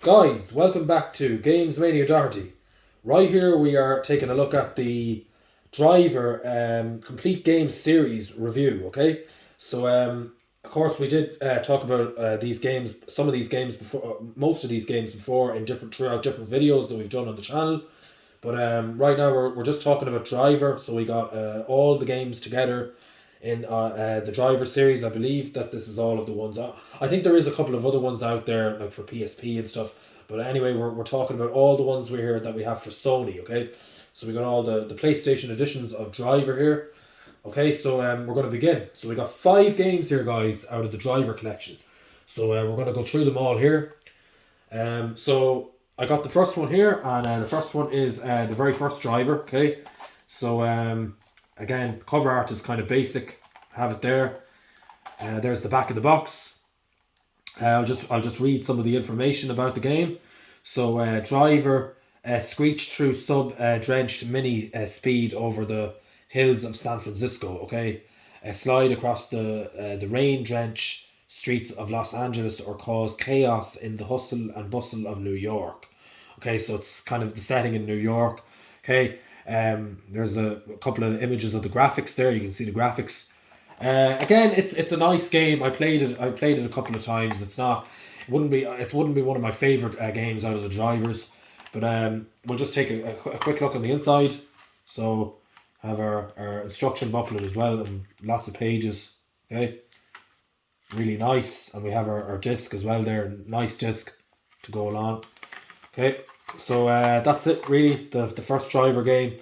Guys, welcome back to Games Mania Doherty. Right here we are taking a look at the Driver Complete Games Series review, okay? Of course we did talk about these games, some of these games before, most of these games before throughout different videos that we've done on the channel. But right now we're just talking about Driver, so we got all the games together in the Driver series. I believe that this is all of the ones out. I think there is a couple of other ones out there, like for PSP and stuff. But anyway, we're talking about all the ones that we have for Sony, okay? So we got all the PlayStation editions of Driver here. Okay, so we're going to begin. So we got 5 games here, guys, out of the Driver collection. So we're going to go through them all here. So I got the first one here, and the first one is the very first Driver, okay? So again, cover art is kind of basic. Have it there. There's the back of the box. I'll just read some of the information about the game. So Driver screeched through drenched mini speed over the hills of San Francisco. Okay, slide across the rain drenched streets of Los Angeles or cause chaos in the hustle and bustle of New York. Okay, so it's kind of the setting in New York. Okay, there's a couple of images of the graphics there. You can see the graphics. Again, it's a nice game. I played it a couple of times. It wouldn't be one of my favorite games out of the Drivers, but we'll just take a quick look on the inside. So have our instruction booklet as well, and lots of pages. Okay, really nice, and we have our disc as well there. Nice disc to go along. Okay, so that's it really. The first Driver game.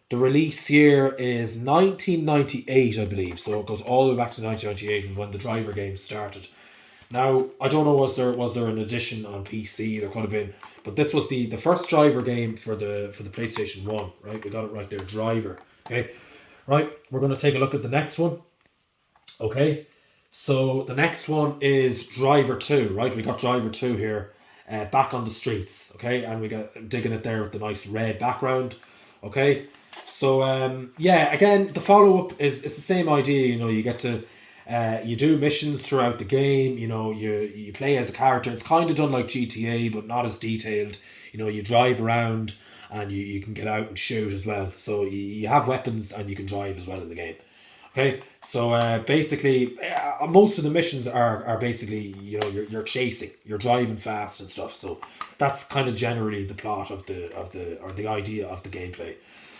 The release year is 1998, I believe. So it goes all the way back to 1998 was when the Driver game started. Now, I don't know, was there an edition on PC? There could have been, but this was the first Driver game for the PlayStation 1, right? We got it right there, Driver. Okay, right. We're going to take a look at the next one. Okay, so the next one is Driver 2, right? We got Driver 2 here, back on the streets. Okay, and we got digging it there with the nice red background. Okay, so yeah, again, the follow up is it's the same idea. You know, you get to you do missions throughout the game. You know, you play as a character. It's kind of done like GTA, but not as detailed. You know, you drive around and you can get out and shoot as well. So you have weapons and you can drive as well in the game. Okay, so basically, most of the missions are basically, you know, you're chasing, you're driving fast and stuff. So that's kind of generally the plot of the idea of the gameplay.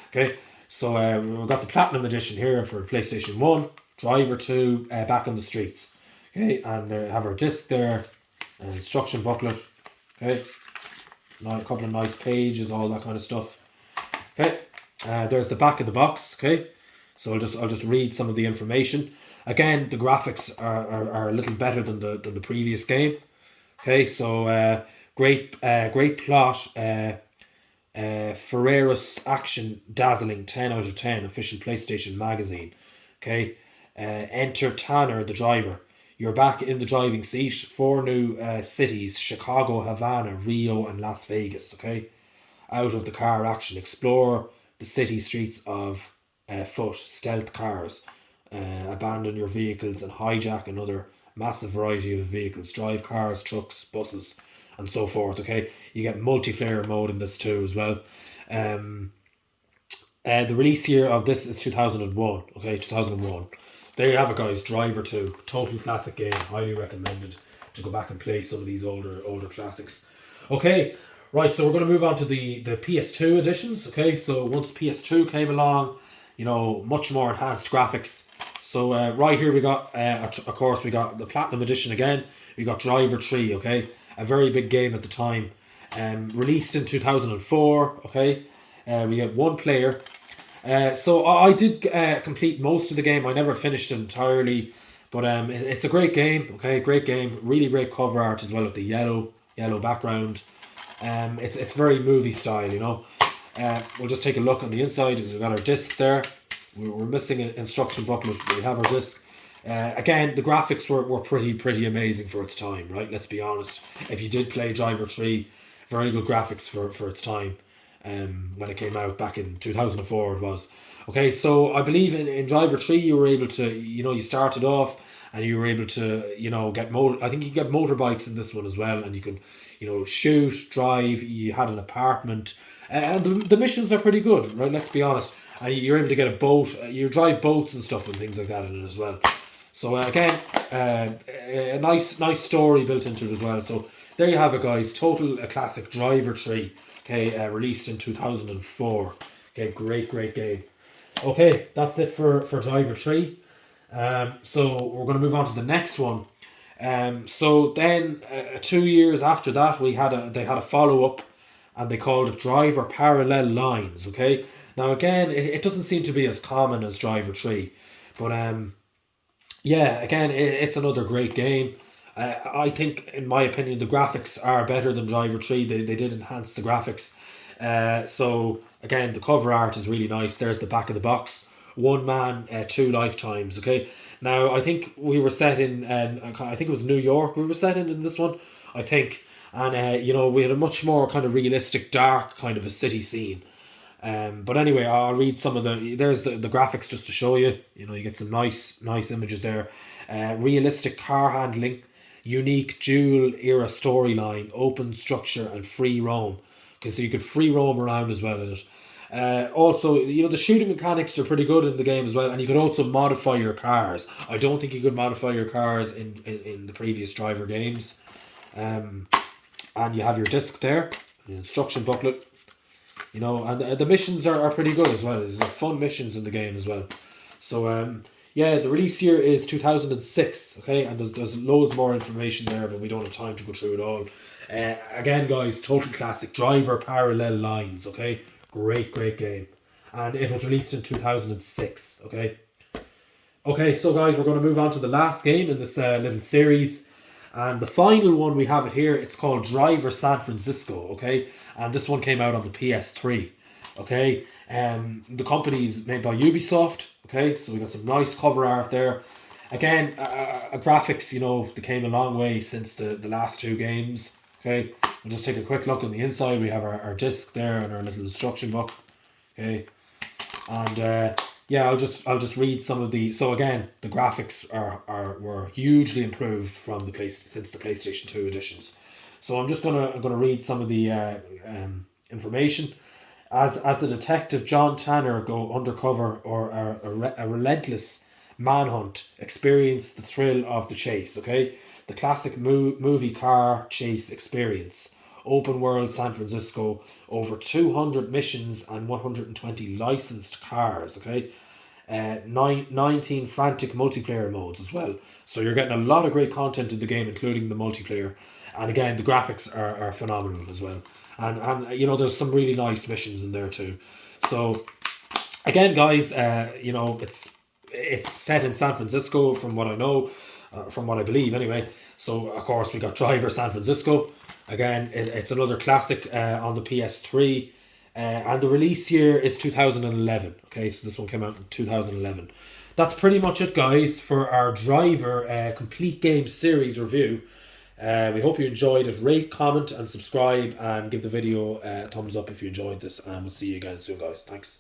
Okay, so we've got the Platinum Edition here for PlayStation 1, Driver 2, back on the streets. Okay, and have our disc there, instruction booklet. Okay, a couple of nice pages, all that kind of stuff. Okay, there's the back of the box. Okay, so I'll just read some of the information. Again, the graphics are a little better than the previous game. Okay, so great plot. Ferreros action dazzling 10 out of 10 official PlayStation magazine. Okay, enter Tanner the driver. You're back in the driving seat. 4 new cities: Chicago, Havana, Rio, and Las Vegas. Okay, out of the car action. Explore the city streets of foot, stealth cars, abandon your vehicles and hijack another massive variety of vehicles. Drive cars, trucks, buses, and so forth. Okay, you get multiplayer mode in this too as well. The release year of this is 2001. Okay, 2001. There you have it, guys. Driver 2, total classic game. Highly recommended to go back and play some of these older classics. Okay, right. So we're going to move on to the PS2 editions. Okay, so once PS2 came along, you know, much more enhanced graphics. So right here we got, of course, we got the Platinum Edition again. We got Driver 3. Okay, a very big game at the time. Released in 2004. Okay, we have 1 player. So I did complete most of the game. I never finished it entirely, but it's a great game. Okay, great game. Really great cover art as well with the yellow background. It's very movie style, you know. We'll just take a look on the inside. We've got our disc there. We're missing an instruction booklet. We have our disc. Again, the graphics were pretty amazing for its time, right? Let's be honest. If you did play Driver 3, very good graphics for its time. When it came out back in 2004 it was. Okay, so I believe in Driver 3 you were able to, you know, you started off and you were able to, get I think you get motorbikes in this one as well, and you can, shoot, drive. You had an apartment, and the missions are pretty good, right? Let's be honest. And you're able to get a boat. You drive boats and stuff and things like that in it as well. So again, a nice story built into it as well. So there you have it, guys. Total a classic Driver 3. Okay, released in 2004. Okay, great game. Okay, that's it for Driver 3. So we're going to move on to the next one. So then 2 years after that, they had a follow up, and they called it Driver Parallel Lines. Okay, now again, it doesn't seem to be as common as Driver 3, but yeah, again, it's another great game. I think, in my opinion, the graphics are better than Driver 3. They did enhance the graphics. So, again, the cover art is really nice. There's the back of the box. One man, two lifetimes, okay? Now, I think we were set in, I think it was New York we were set in this one, I think. And, we had a much more kind of realistic, dark kind of a city scene. But anyway, I'll read some of there's the graphics just to show you. You get some nice images there. Realistic car handling, unique dual era storyline, open structure, and free roam. Because you could free roam around as well in it. Also, the shooting mechanics are pretty good in the game as well, and you could also modify your cars. I don't think you could modify your cars in the previous Driver games. And you have your disc there, the instruction booklet. And the missions are pretty good as well. There's fun missions in the game as well. So, yeah, the release year is 2006, okay? And there's loads more information there, but we don't have time to go through it all. Again, guys, total classic. Driver Parallel Lines, okay? Great game. And it was released in 2006, okay? Okay, so guys, we're going to move on to the last game in this little series. And the final one we have it here, it's called Driver San Francisco, okay? And this one came out on the PS3, okay? The company is made by Ubisoft, okay? So we got some nice cover art there. Again, graphics, they came a long way since the last two games, okay? We'll just take a quick look on the inside. We have our disc there and our little instruction book, okay? And yeah, I'll just read some of the. So again, the graphics were hugely improved from since the PlayStation 2 editions. So I'm just gonna read some of the information. As a detective, John Tanner go undercover or a relentless manhunt. Experience the thrill of the chase. Okay, the classic movie car chase experience. Open world San Francisco, over 200 missions and 120 licensed cars, okay? 19 frantic multiplayer modes as well. So you're getting a lot of great content in the game, including the multiplayer. And again, the graphics are phenomenal as well. And there's some really nice missions in there too. So again, guys, it's set in San Francisco from what I know, from what I believe anyway. So of course we got Driver San Francisco. Again, it's another classic on the PS3, and the release year is 2011. Okay, so this one came out in 2011. That's pretty much it, guys, for our Driver complete game series review. We hope you enjoyed it. Rate, comment, and subscribe, and give the video a thumbs up if you enjoyed this. And we'll see you again soon, guys. Thanks.